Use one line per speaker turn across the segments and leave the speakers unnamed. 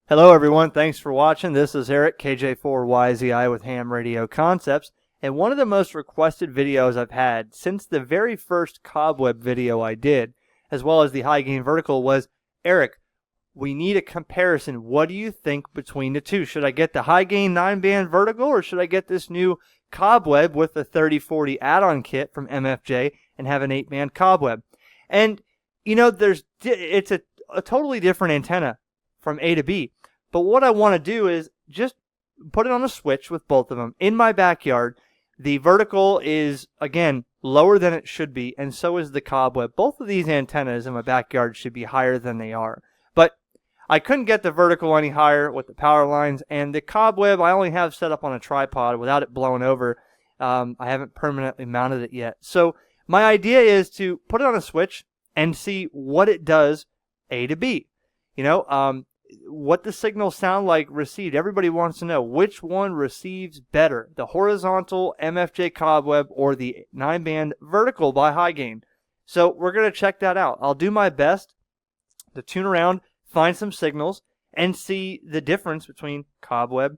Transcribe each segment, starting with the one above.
Hello everyone, thanks for watching. This is Eric, KJ4YZI with HamRadioConcepts, and one of the most requested videos I've had since the very first Cobweb video I did, as well as the high gain vertical, was, Eric, we need a comparison. What do you think between the two? Should I get the high gain 9-band vertical, or should I get this new Cobweb with the 3040 add-on kit from MFJ and have an 8-band Cobweb? And, you know, it's a totally different antenna from A to B. But what I want to do is just put it on a switch with both of them in my backyard. The vertical is, again, lower than it should be, and so is the Cobweb. Both of these antennas in my backyard should be higher than they are. But I couldn't get the vertical any higher with the power lines, and the Cobweb I only have set up on a tripod without it blowing over. I haven't permanently mounted it yet. So my idea is to put it on a switch and see what it does A to B. You know, what the signals sound like received. Everybody wants to know which one receives better, the horizontal MFJ Cobweb or the 9-band vertical by high gain. So we're going to check that out. I'll do my best to tune around, find some signals, and see the difference between Cobweb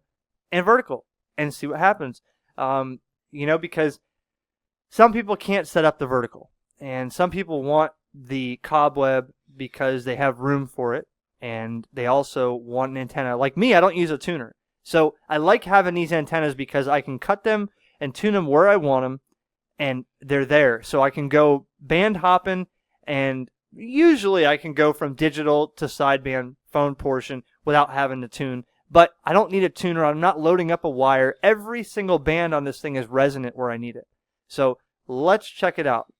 and vertical and see what happens. You know, because some people can't set up the vertical, and some people want the Cobweb because they have room for it. And they also want an antenna. Like me, I don't use a tuner. So I like having these antennas because I can cut them and tune them where I want them, and they're there. So I can go band hopping, and usually I can go from digital to sideband phone portion without having to tune. But I don't need a tuner. I'm not loading up a wire. Every single band on this thing is resonant where I need it. So let's check it out.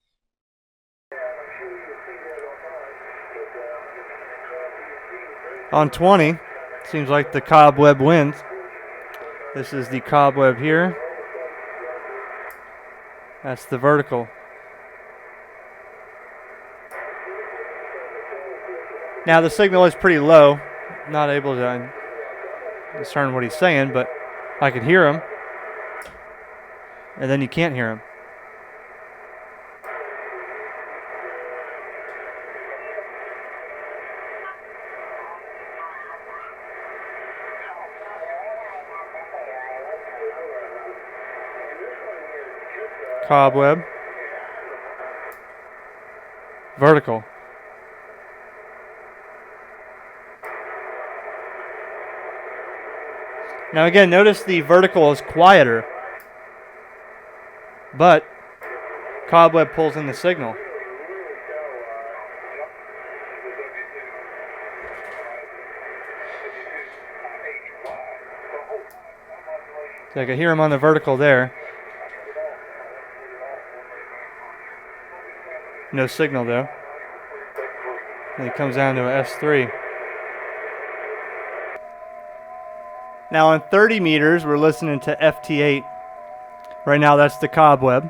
On 20, seems like the Cobweb wins. This is the Cobweb here. That's the vertical. Now the signal is pretty low. Not able to discern what he's saying, but I can hear him. And then you can't hear him. Cobweb, vertical. Now again, notice the vertical is quieter, but Cobweb pulls in the signal. So I can hear him on the vertical there. No signal though. And it comes down to a S3. Now on 30 meters, we're listening to FT8. Right now that's the Cobweb.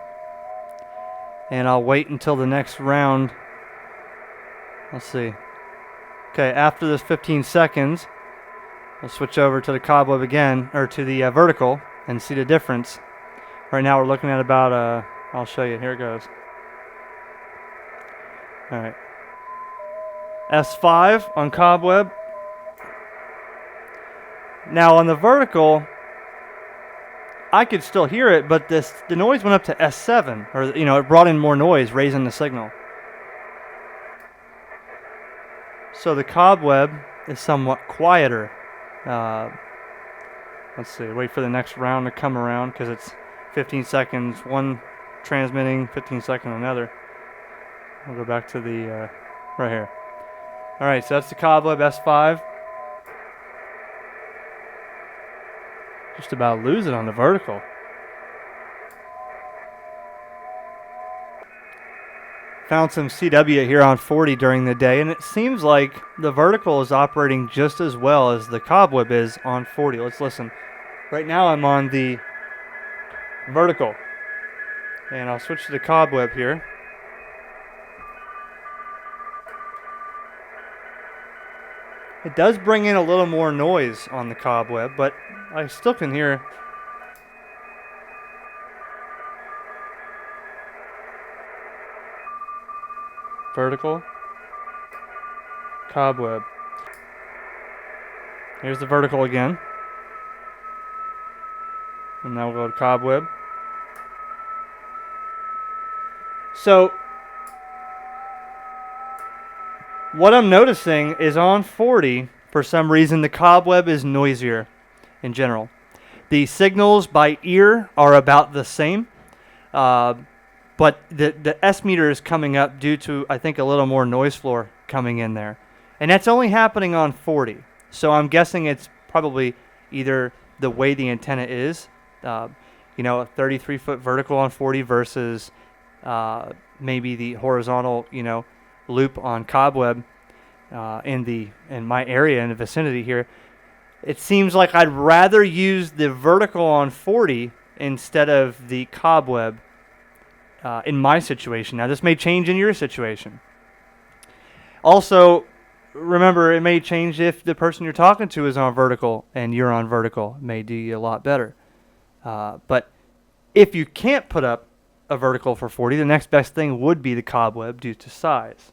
And I'll wait until the next round. Let's see. Okay, after this 15 seconds, I'll switch over to the Cobweb again, or to the vertical, and see the difference. Right now we're looking at about, I'll show you, here it goes. All right, S5 on Cobweb. Now on the vertical, I could still hear it, but the noise went up to S7, or you know, it brought in more noise, raising the signal. So the Cobweb is somewhat quieter. Let's see, wait for the next round to come around because it's 15 seconds, one transmitting, 15 seconds another. We'll go back to the, right here. All right, so that's the Cobweb S5. Just about lose it on the vertical. Found some CW here on 40 during the day, and it seems like the vertical is operating just as well as the Cobweb is on 40. Let's listen. Right now I'm on the vertical, and I'll switch to the Cobweb here. It does bring in a little more noise on the Cobweb, but I still can hear. Vertical, Cobweb. Here's the vertical again. And now we'll go to Cobweb. So what I'm noticing is on 40, for some reason, the Cobweb is noisier in general. The signals by ear are about the same, but the S meter is coming up due to, I think, a little more noise floor coming in there. And that's only happening on 40. So I'm guessing it's probably either the way the antenna is, a 33-foot vertical on 40 versus maybe the horizontal, loop on Cobweb in my area in the vicinity here. It seems like I'd rather use the vertical on 40 instead of the Cobweb in my situation. Now, this may change in your situation. Also, remember, it may change if the person you're talking to is on vertical and you're on vertical. It may do you a lot better. But if you can't put up a vertical for 40, the next best thing would be the Cobweb due to size.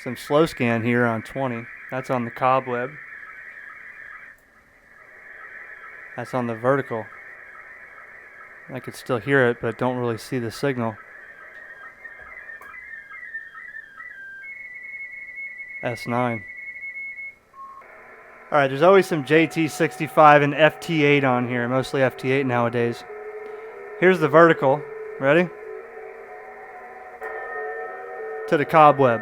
Some slow scan here on 20. That's on the Cobweb. That's on the vertical. I could still hear it, but don't really see the signal. S9. All right, there's always some JT65 and FT8 on here, mostly FT8 nowadays. Here's the vertical. Ready? To the Cobweb.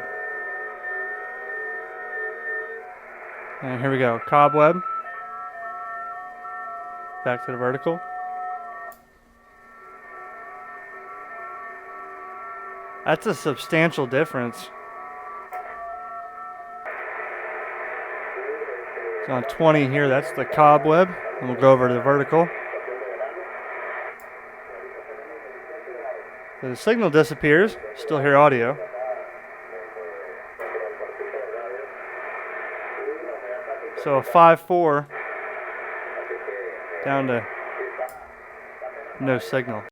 And here we go. Cobweb. Back to the vertical. That's a substantial difference. So on 20 here, that's the Cobweb. And we'll go over to the vertical. So the signal disappears. Still hear audio. So a 5.4 down to no signal.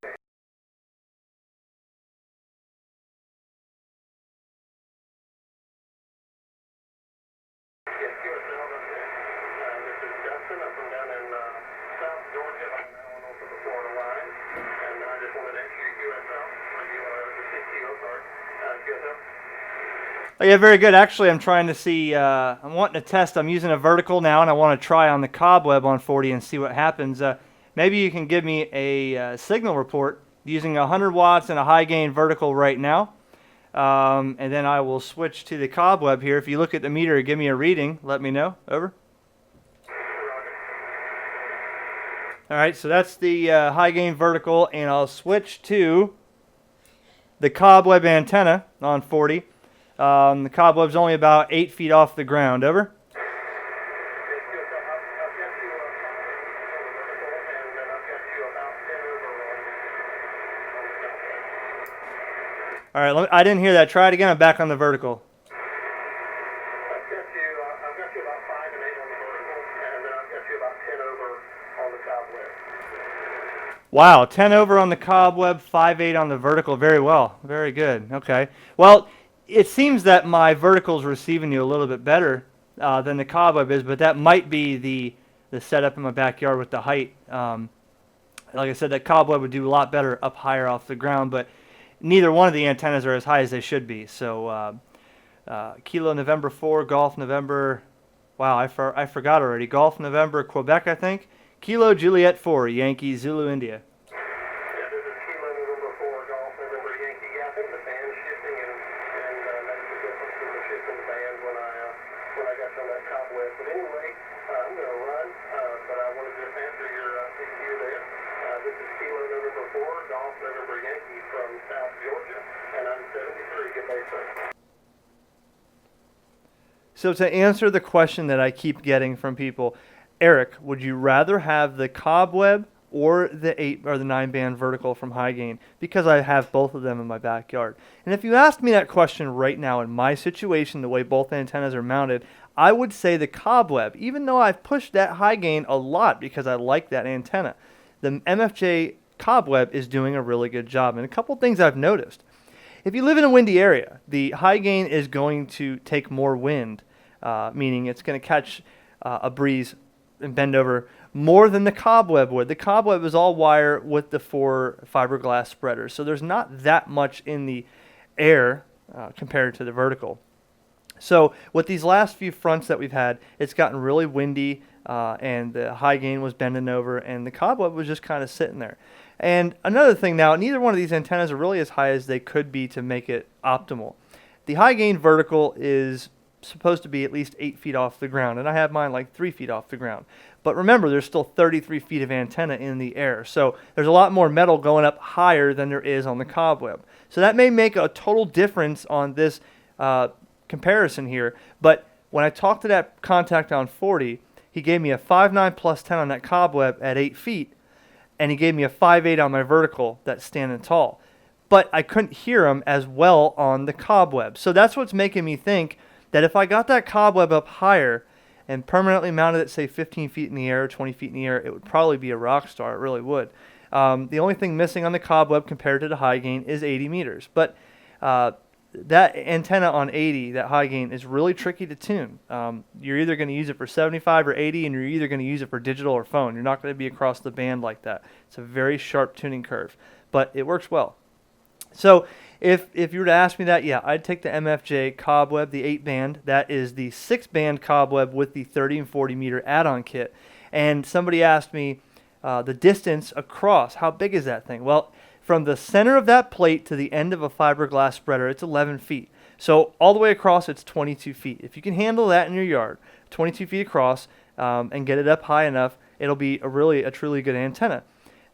Oh, yeah, very good. Actually, I'm trying to see, I'm wanting to test. I'm using a vertical now, and I want to try on the Cobweb on 40 and see what happens. Maybe you can give me a signal report using 100 watts and a high gain vertical right now. And then I will switch to the Cobweb here. If you look at the meter, give me a reading. Let me know. Over. All right, so that's the high gain vertical, and I'll switch to the Cobweb antenna on 40. The Cobweb's only about 8 feet off the ground. Over. All right, I didn't hear that. Try it again. I'm back on the vertical.
I've got you about 5 and 8 on the vertical, and then I've got you about 10 over on the Cobweb.
Wow, 10 over on the Cobweb, 5.8 on the vertical. Very well. Very good. Okay. Well, it seems that my vertical is receiving you a little bit better than the Cobweb is, but that might be the setup in my backyard with the height. Like I said, that Cobweb would do a lot better up higher off the ground, but neither one of the antennas are as high as they should be. So Kilo November 4, Golf November, wow, I forgot already. Golf November, Quebec, I think. Kilo Juliet 4, Yankee Zulu India.
Yeah, this is Kilo November 4, Golf November Yankee. Yeah, I think the band's shifting, and that's the difference in the shift in the band when I got you on that Cobweb. But anyway, I'm going to run, but I wanted to just answer your PQ there. This is Kilo November 4, Golf November Yankee from South Georgia, and I'm 73. Good day, sir.
So to answer the question that I keep getting from people, Eric, would you rather have the Cobweb or the 8 or the 9 band vertical from high gain? Because I have both of them in my backyard. And if you asked me that question right now in my situation, the way both antennas are mounted, I would say the Cobweb, even though I've pushed that high gain a lot because I like that antenna. The MFJ Cobweb is doing a really good job. And a couple things I've noticed. If you live in a windy area, the high gain is going to take more wind, meaning it's going to catch a breeze and bend over more than the Cobweb would. The Cobweb is all wire with the 4 fiberglass spreaders, so there's not that much in the air compared to the vertical. So with these last few fronts that we've had, it's gotten really windy, and the high gain was bending over, and the Cobweb was just kind of sitting there. And another thing now, neither one of these antennas are really as high as they could be to make it optimal. The high gain vertical is supposed to be at least 8 feet off the ground, and I have mine like 3 feet off the ground. But remember, there's still 33 feet of antenna in the air, so there's a lot more metal going up higher than there is on the Cobweb. So that may make a total difference on this comparison here, but when I talked to that contact on 40, he gave me a 5.9 plus 10 on that Cobweb at 8 feet, and he gave me a 5.8 on my vertical that's standing tall. But I couldn't hear him as well on the Cobweb. So that's what's making me think that if I got that Cobweb up higher and permanently mounted it, say 15 feet in the air, 20 feet in the air, it would probably be a rock star. It really would. The only thing missing on the Cobweb compared to the high gain is 80 meters. But that antenna on 80, that high gain, is really tricky to tune. You're either going to use it for 75 or 80, and you're either going to use it for digital or phone. You're not going to be across the band like that. It's a very sharp tuning curve, but it works well. So if you were to ask me that, yeah, I'd take the MFJ Cobweb, the 8-band. That is the 6-band Cobweb with the 30 and 40 meter add-on kit. And somebody asked me the distance across. How big is that thing? Well, from the center of that plate to the end of a fiberglass spreader, it's 11 feet. So all the way across, it's 22 feet. If you can handle that in your yard, 22 feet across, and get it up high enough, it'll be a truly good antenna.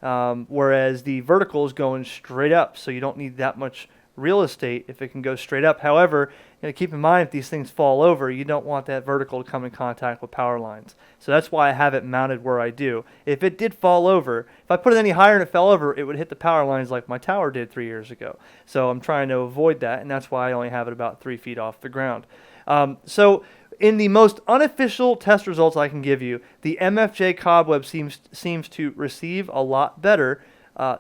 Whereas the vertical is going straight up, so you don't need that much real estate if it can go straight up. However, keep in mind, if these things fall over, you don't want that vertical to come in contact with power lines. So that's why I have it mounted where I do. If it did fall over, if I put it any higher and it fell over, it would hit the power lines like my tower did 3 years ago. So I'm trying to avoid that, and that's why I only have it about 3 feet off the ground. So in the most unofficial test results I can give you, the MFJ Cobweb seems to receive a lot better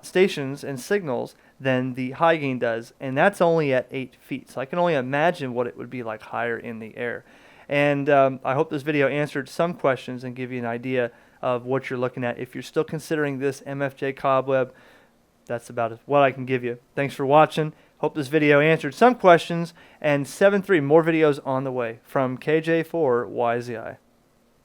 stations and signals than the high gain does, and that's only at 8 feet. So I can only imagine what it would be like higher in the air. And I hope this video answered some questions and give you an idea of what you're looking at. If you're still considering this MFJ Cobweb, that's about what I can give you. Thanks for watching. Hope this video answered some questions, and 7.3 more videos on the way from KJ4YZI.